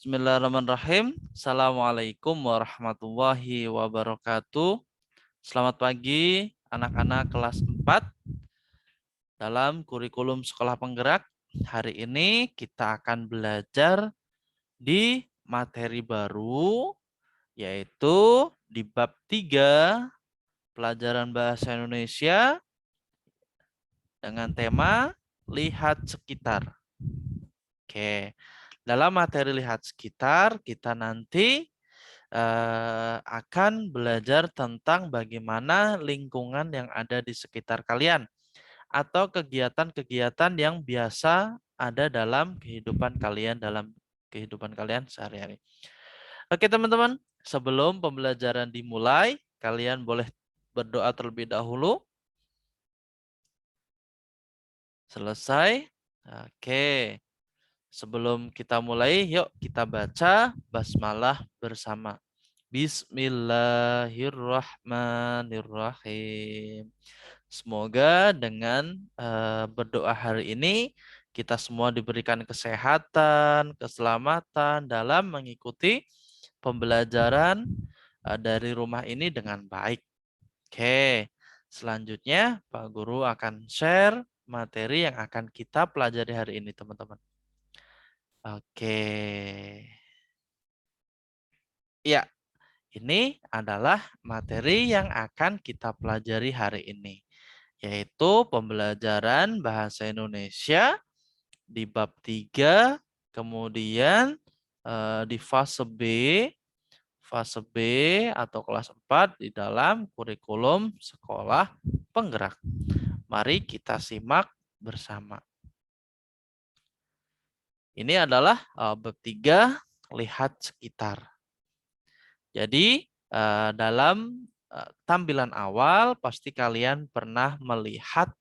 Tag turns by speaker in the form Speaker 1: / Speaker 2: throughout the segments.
Speaker 1: Bismillahirrahmanirrahim. Assalamualaikum warahmatullahi wabarakatuh. Selamat pagi anak-anak kelas 4 dalam kurikulum sekolah penggerak. Hari ini kita akan belajar di materi baru, yaitu di bab 3 pelajaran bahasa Indonesia dengan tema lihat sekitar. Oke, dalam materi lihat sekitar kita nanti akan belajar tentang bagaimana lingkungan yang ada di sekitar kalian atau kegiatan-kegiatan yang biasa ada dalam kehidupan kalian sehari-hari. Oke teman-teman, sebelum pembelajaran dimulai, kalian boleh berdoa terlebih dahulu. Selesai. Oke. Sebelum kita mulai, yuk kita baca basmalah bersama. Bismillahirrahmanirrahim. Semoga dengan berdoa hari ini kita semua diberikan kesehatan, keselamatan dalam mengikuti pembelajaran dari rumah ini dengan baik. Oke, selanjutnya Pak Guru akan share materi yang akan kita pelajari hari ini, teman-teman. Oke. Ya, ini adalah materi yang akan kita pelajari hari ini, yaitu pembelajaran bahasa Indonesia di bab 3, kemudian di fase B atau kelas 4 di dalam kurikulum sekolah penggerak. Mari kita simak bersama. Ini adalah bab 3, lihat sekitar. Jadi dalam tampilan awal pasti kalian pernah melihat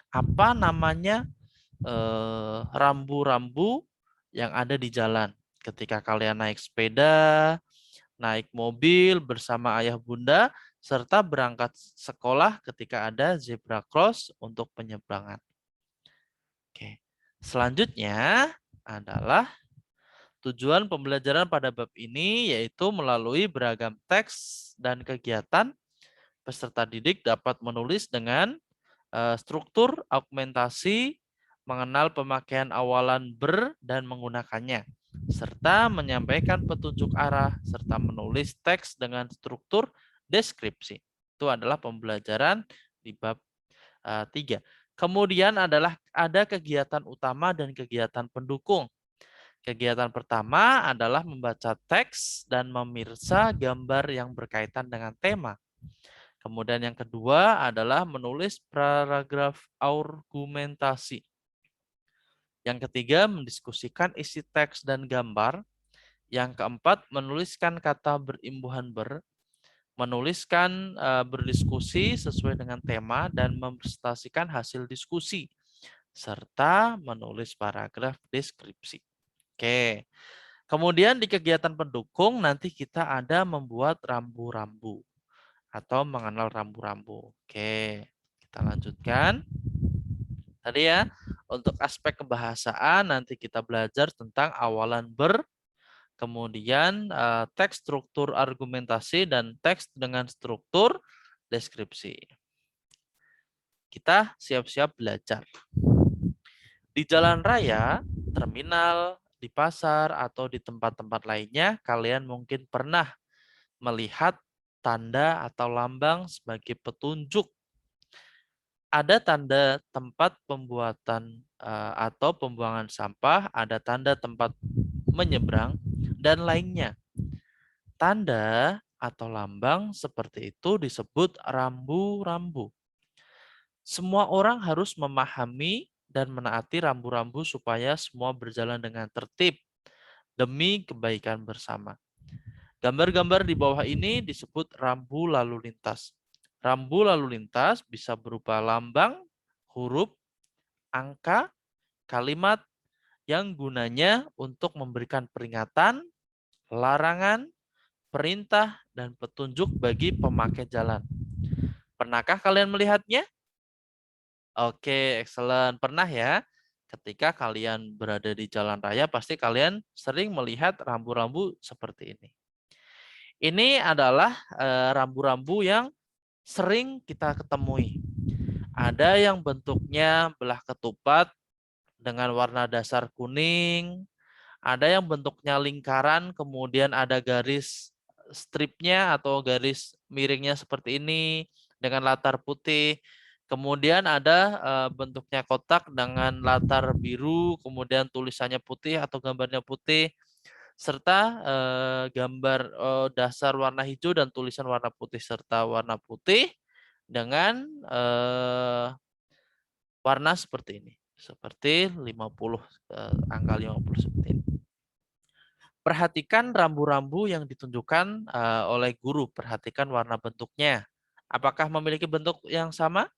Speaker 1: apa namanya rambu-rambu yang ada di jalan. Ketika kalian naik sepeda, naik mobil bersama ayah bunda, serta berangkat sekolah ketika ada zebra cross untuk penyeberangan. Oke. Selanjutnya adalah tujuan pembelajaran pada bab ini yaitu melalui beragam teks dan kegiatan, peserta didik dapat menulis dengan struktur augmentasi, mengenal pemakaian awalan ber dan menggunakannya, serta menyampaikan petunjuk arah, serta menulis teks dengan struktur deskripsi. Itu adalah pembelajaran di bab 3. Kemudian ada kegiatan utama dan kegiatan pendukung. Kegiatan pertama adalah membaca teks dan memirsa gambar yang berkaitan dengan tema. Kemudian yang kedua adalah menulis paragraf argumentasi. Yang ketiga, mendiskusikan isi teks dan gambar. Yang keempat, menuliskan kata berimbuhan ber, menuliskan berdiskusi sesuai dengan tema dan mempresentasikan hasil diskusi, serta menulis paragraf deskripsi. Oke. Kemudian di kegiatan pendukung nanti kita ada membuat rambu-rambu atau mengenal rambu-rambu. Oke, kita lanjutkan. Tadi ya, untuk aspek kebahasaan nanti kita belajar tentang awalan ber, kemudian teks struktur argumentasi dan teks dengan struktur deskripsi. Kita siap-siap belajar. Di jalan raya, terminal, di pasar, atau di tempat-tempat lainnya, kalian mungkin pernah melihat tanda atau lambang sebagai petunjuk. Ada tanda tempat pembuatan atau pembuangan sampah, ada tanda tempat menyeberang, dan lainnya. Tanda atau lambang seperti itu disebut rambu-rambu. Semua orang harus memahami dan menaati rambu-rambu supaya semua berjalan dengan tertib demi kebaikan bersama. Gambar-gambar di bawah ini disebut rambu lalu lintas. Rambu lalu lintas bisa berupa lambang, huruf, angka, kalimat yang gunanya untuk memberikan peringatan, larangan, perintah, dan petunjuk bagi pemakai jalan. Pernahkah kalian melihatnya? Oke, excellent. Pernah ya? Ketika kalian berada di jalan raya, pasti kalian sering melihat rambu-rambu seperti ini. Ini adalah rambu-rambu yang sering kita ketemui. Ada yang bentuknya belah ketupat dengan warna dasar kuning, ada yang bentuknya lingkaran, kemudian ada garis stripnya atau garis miringnya seperti ini dengan latar putih. Kemudian ada bentuknya kotak dengan latar biru, kemudian tulisannya putih atau gambarnya putih, serta gambar dasar warna hijau dan tulisan warna putih, serta warna putih dengan warna seperti ini. Seperti 50, angka 50 seperti ini. Perhatikan rambu-rambu yang ditunjukkan oleh guru. Perhatikan warna bentuknya. Apakah memiliki bentuk yang sama?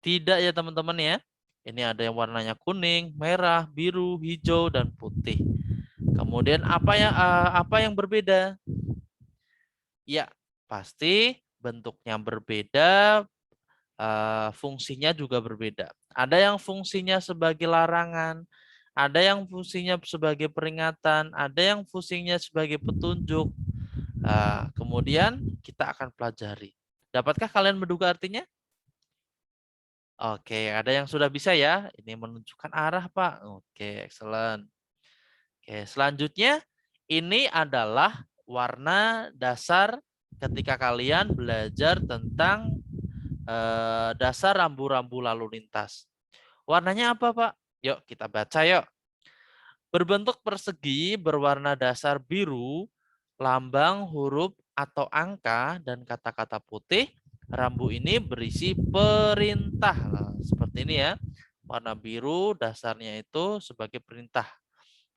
Speaker 1: Tidak ya teman-teman ya. Ini ada yang warnanya kuning, merah, biru, hijau, dan putih. Kemudian apa yang berbeda? Ya, pasti bentuknya berbeda, fungsinya juga berbeda. Ada yang fungsinya sebagai larangan, ada yang fungsinya sebagai peringatan, ada yang fungsinya sebagai petunjuk. Kemudian kita akan pelajari. Dapatkah kalian menduga artinya? Oke, ada yang sudah bisa ya. Ini menunjukkan arah, Pak. Oke, excellent. Oke, selanjutnya ini adalah warna dasar ketika kalian belajar tentang dasar rambu-rambu lalu lintas. Warnanya apa, Pak? Yuk kita baca yuk. Berbentuk persegi berwarna dasar biru, lambang, huruf, atau angka, dan kata-kata putih. Rambu ini berisi perintah. Nah, seperti ini ya. Warna biru dasarnya itu sebagai perintah.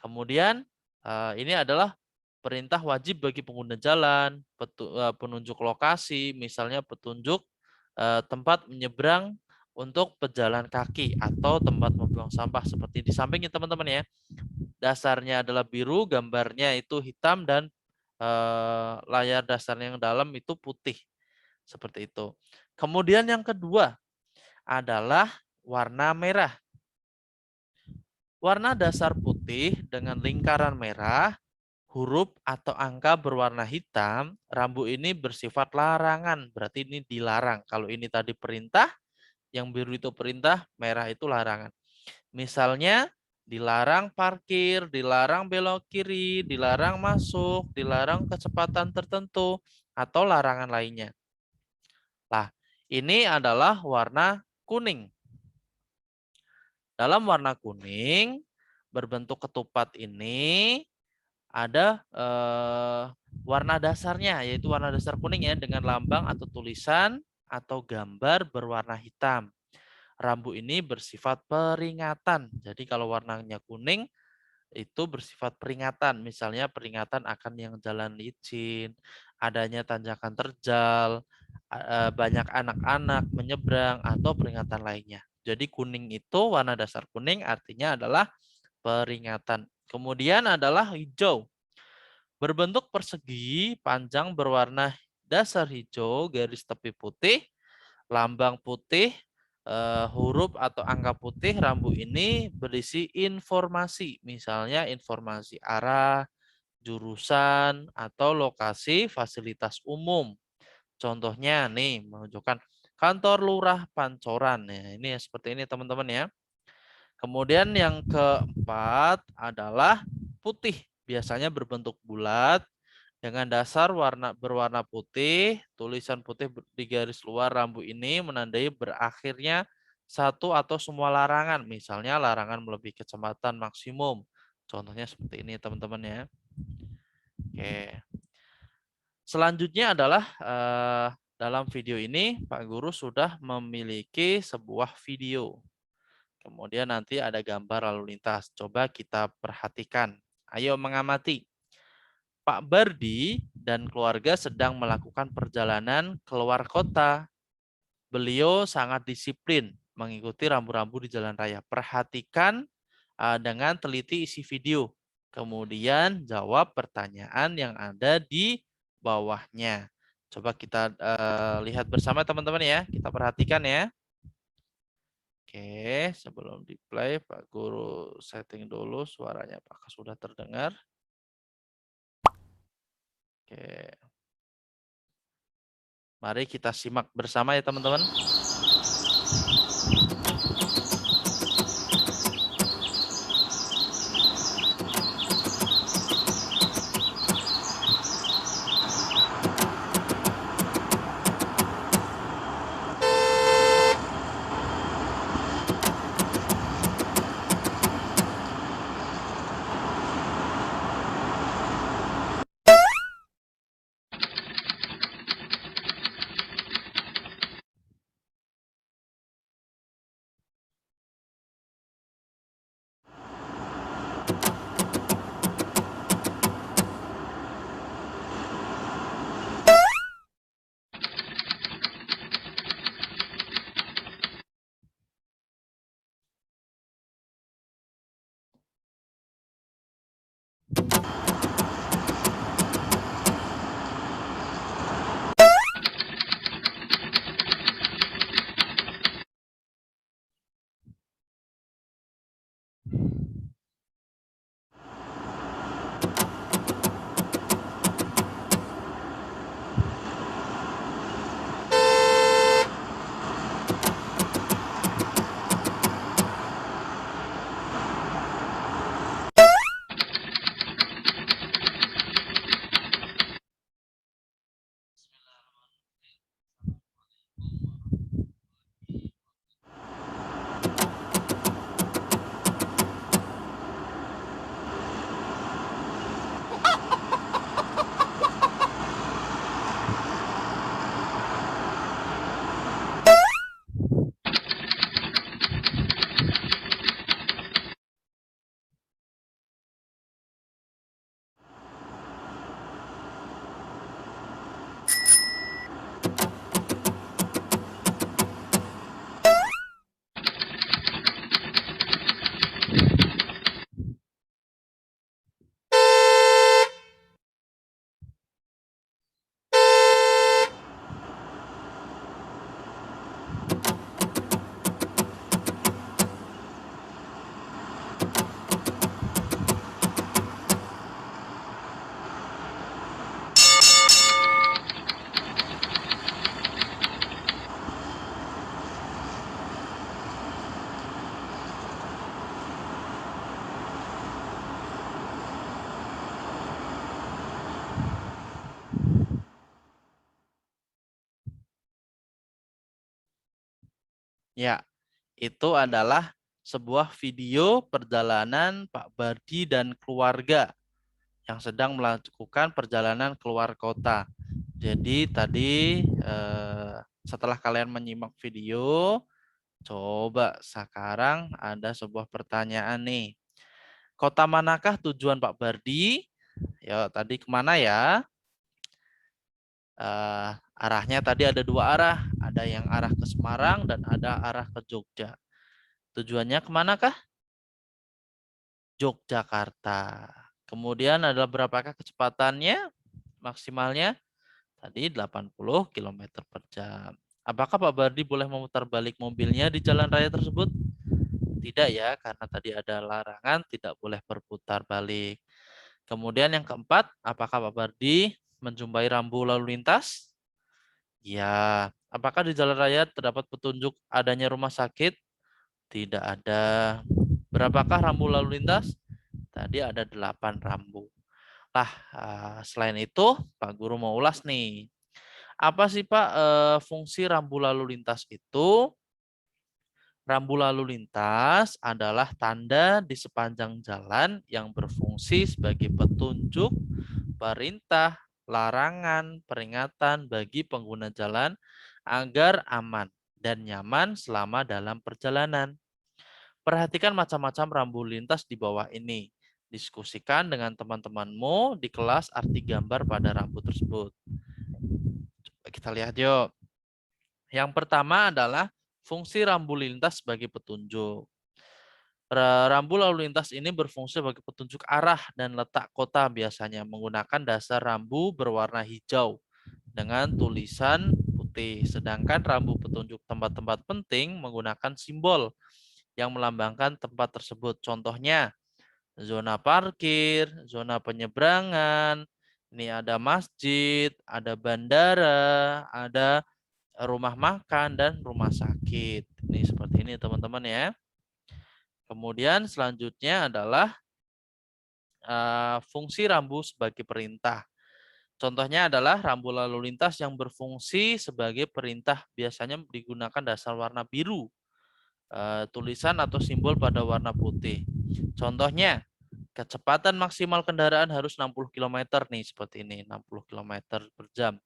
Speaker 1: Kemudian ini adalah perintah wajib bagi pengguna jalan, penunjuk lokasi, misalnya petunjuk tempat menyeberang untuk pejalan kaki atau tempat membuang sampah seperti di sampingnya teman-teman ya. Dasarnya adalah biru, gambarnya itu hitam dan layar dasarnya yang dalam itu putih. Seperti itu. Kemudian yang kedua adalah warna merah. Warna dasar putih dengan lingkaran merah, huruf atau angka berwarna hitam, rambu ini bersifat larangan. Berarti ini dilarang. Kalau ini tadi perintah, yang biru itu perintah, merah itu larangan. Misalnya dilarang parkir, dilarang belok kiri, dilarang masuk, dilarang kecepatan tertentu, atau larangan lainnya. Nah, ini adalah warna kuning. Dalam warna kuning, berbentuk ketupat ini ada warna dasarnya, yaitu warna dasar kuning ya, dengan lambang atau tulisan atau gambar berwarna hitam. Rambu ini bersifat peringatan. Jadi kalau warnanya kuning, itu bersifat peringatan. Misalnya peringatan akan yang jalan licin, adanya tanjakan terjal, banyak anak-anak menyeberang, atau peringatan lainnya. Jadi kuning itu warna dasar kuning artinya adalah peringatan. Kemudian adalah hijau. Berbentuk persegi, panjang berwarna dasar hijau, garis tepi putih, lambang putih, huruf atau angka putih. Rambu ini berisi informasi, misalnya informasi arah, jurusan, atau lokasi fasilitas umum. Contohnya nih menunjukkan kantor lurah Pancoran. Ya, ini seperti ini teman-teman ya. Kemudian yang keempat adalah putih. Biasanya berbentuk bulat dengan dasar berwarna putih, tulisan putih di garis luar rambu ini menandai berakhirnya satu atau semua larangan. Misalnya larangan melebihi kecepatan maksimum. Contohnya seperti ini teman-teman ya. Oke. Selanjutnya adalah dalam video ini Pak Guru sudah memiliki sebuah video. Kemudian nanti ada gambar lalu lintas. Coba kita perhatikan. Ayo mengamati. Pak Bardi dan keluarga sedang melakukan perjalanan keluar kota. Beliau sangat disiplin mengikuti rambu-rambu di jalan raya. Perhatikan dengan teliti isi video. Kemudian jawab pertanyaan yang ada di bawahnya. Coba kita lihat bersama teman-teman ya. Kita perhatikan ya. Oke, sebelum di-play Pak Guru setting dulu suaranya apakah sudah terdengar. Oke. Mari kita simak bersama ya teman-teman. Ya, itu adalah sebuah video perjalanan Pak Bardi dan keluarga yang sedang melakukan perjalanan keluar kota. Jadi tadi setelah kalian menyimak video, coba sekarang ada sebuah pertanyaan nih. Kota manakah tujuan Pak Bardi? Ya, tadi kemana ya? Arahnya tadi ada dua arah. Ada yang arah ke Semarang dan ada arah ke Jogja. Tujuannya kemanakah? Yogyakarta. Kemudian ada berapakah kecepatannya? Maksimalnya tadi 80 km per jam. Apakah Pak Bardi boleh memutar balik mobilnya di jalan raya tersebut? Tidak ya, karena tadi ada larangan tidak boleh berputar balik. Kemudian yang keempat, apakah Pak Bardi menjumpai rambu lalu lintas? Ya. Apakah di jalan raya terdapat petunjuk adanya rumah sakit? Tidak ada. Berapakah rambu lalu lintas? Tadi ada 8 rambu. Nah, selain itu, Pak Guru mau ulas nih. Apa sih Pak fungsi rambu lalu lintas itu? Rambu lalu lintas adalah tanda di sepanjang jalan yang berfungsi sebagai petunjuk, perintah, larangan, peringatan bagi pengguna jalan agar aman dan nyaman selama dalam perjalanan. Perhatikan macam-macam rambu lintas di bawah ini. Diskusikan dengan teman-temanmu di kelas arti gambar pada rambu tersebut. Coba kita lihat yuk. Yang pertama adalah fungsi rambu lintas sebagai petunjuk. Rambu lalu lintas ini berfungsi sebagai petunjuk arah dan letak kota biasanya menggunakan dasar rambu berwarna hijau dengan tulisan putih. Sedangkan rambu petunjuk tempat-tempat penting menggunakan simbol yang melambangkan tempat tersebut. Contohnya, zona parkir, zona penyeberangan, ini ada masjid, ada bandara, ada rumah makan, dan rumah sakit. Ini seperti ini teman-teman ya. Kemudian selanjutnya adalah fungsi rambu sebagai perintah. Contohnya adalah rambu lalu lintas yang berfungsi sebagai perintah. Biasanya digunakan dasar warna biru, tulisan atau simbol pada warna putih. Contohnya, kecepatan maksimal kendaraan harus 60 km nih, seperti ini, 60 km per jam.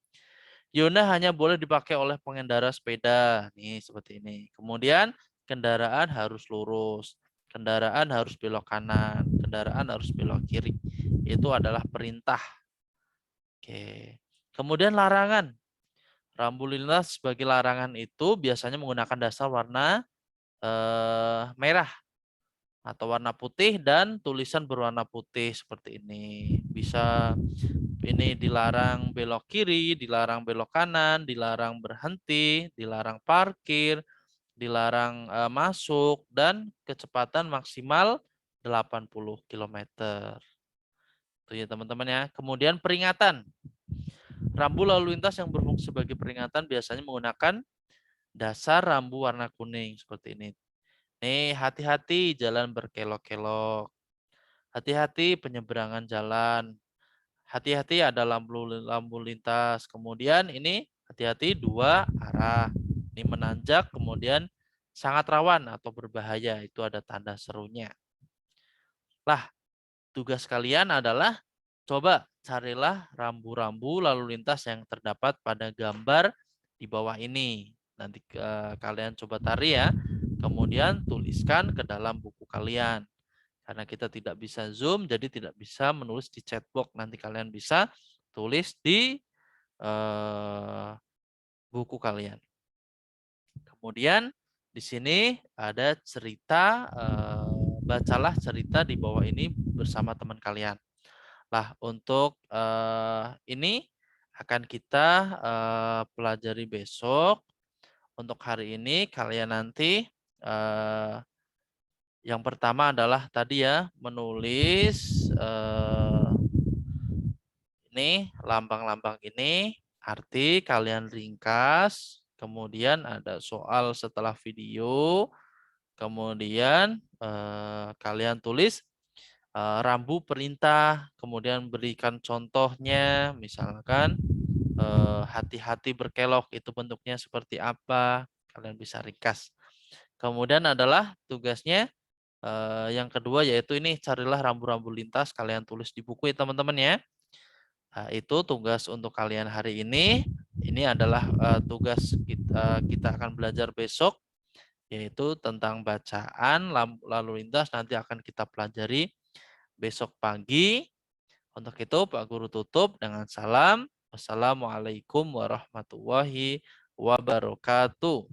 Speaker 1: Yona hanya boleh dipakai oleh pengendara sepeda, nih seperti ini. Kemudian kendaraan harus lurus, kendaraan harus belok kanan, kendaraan harus belok kiri. Itu adalah perintah. Oke. Kemudian larangan. Rambu lintas sebagai larangan itu biasanya menggunakan dasar warna merah atau warna putih dan tulisan berwarna putih seperti ini. Bisa ini dilarang belok kiri, dilarang belok kanan, dilarang berhenti, dilarang parkir, dilarang masuk, dan kecepatan maksimal 80 km. Itu ya teman-teman ya. Kemudian peringatan. Rambu lalu lintas yang berfungsi sebagai peringatan biasanya menggunakan dasar rambu warna kuning seperti ini. Nih, hati-hati jalan berkelok-kelok. Hati-hati penyeberangan jalan. Hati-hati ada lampu lintas. Kemudian ini hati-hati dua arah. Ini menanjak, kemudian sangat rawan atau berbahaya. Itu ada tanda serunya. Lah, tugas kalian adalah coba carilah rambu-rambu lalu lintas yang terdapat pada gambar di bawah ini. Nanti kalian coba cari ya. Kemudian tuliskan ke dalam buku kalian. Karena kita tidak bisa zoom, jadi tidak bisa menulis di chatbox. Nanti kalian bisa tulis di buku kalian. Kemudian di sini ada cerita, bacalah cerita di bawah ini bersama teman kalian. Lah, untuk ini akan kita pelajari besok. Untuk hari ini kalian nanti yang pertama adalah tadi ya, menulis ini lambang-lambang ini, arti kalian ringkas, kemudian ada soal setelah video, kemudian kalian tulis rambu perintah, kemudian berikan contohnya, misalkan hati-hati berkelok itu bentuknya seperti apa, kalian bisa ringkas. Kemudian adalah tugasnya yang kedua yaitu ini carilah rambu-rambu lintas, kalian tulis di buku ya teman-teman ya. Nah, itu tugas untuk kalian hari ini. Ini adalah tugas kita akan belajar besok, yaitu tentang bacaan lalu lintas. Nanti akan kita pelajari besok pagi. Untuk itu Pak Guru tutup dengan salam. Wassalamualaikum warahmatullahi wabarakatuh.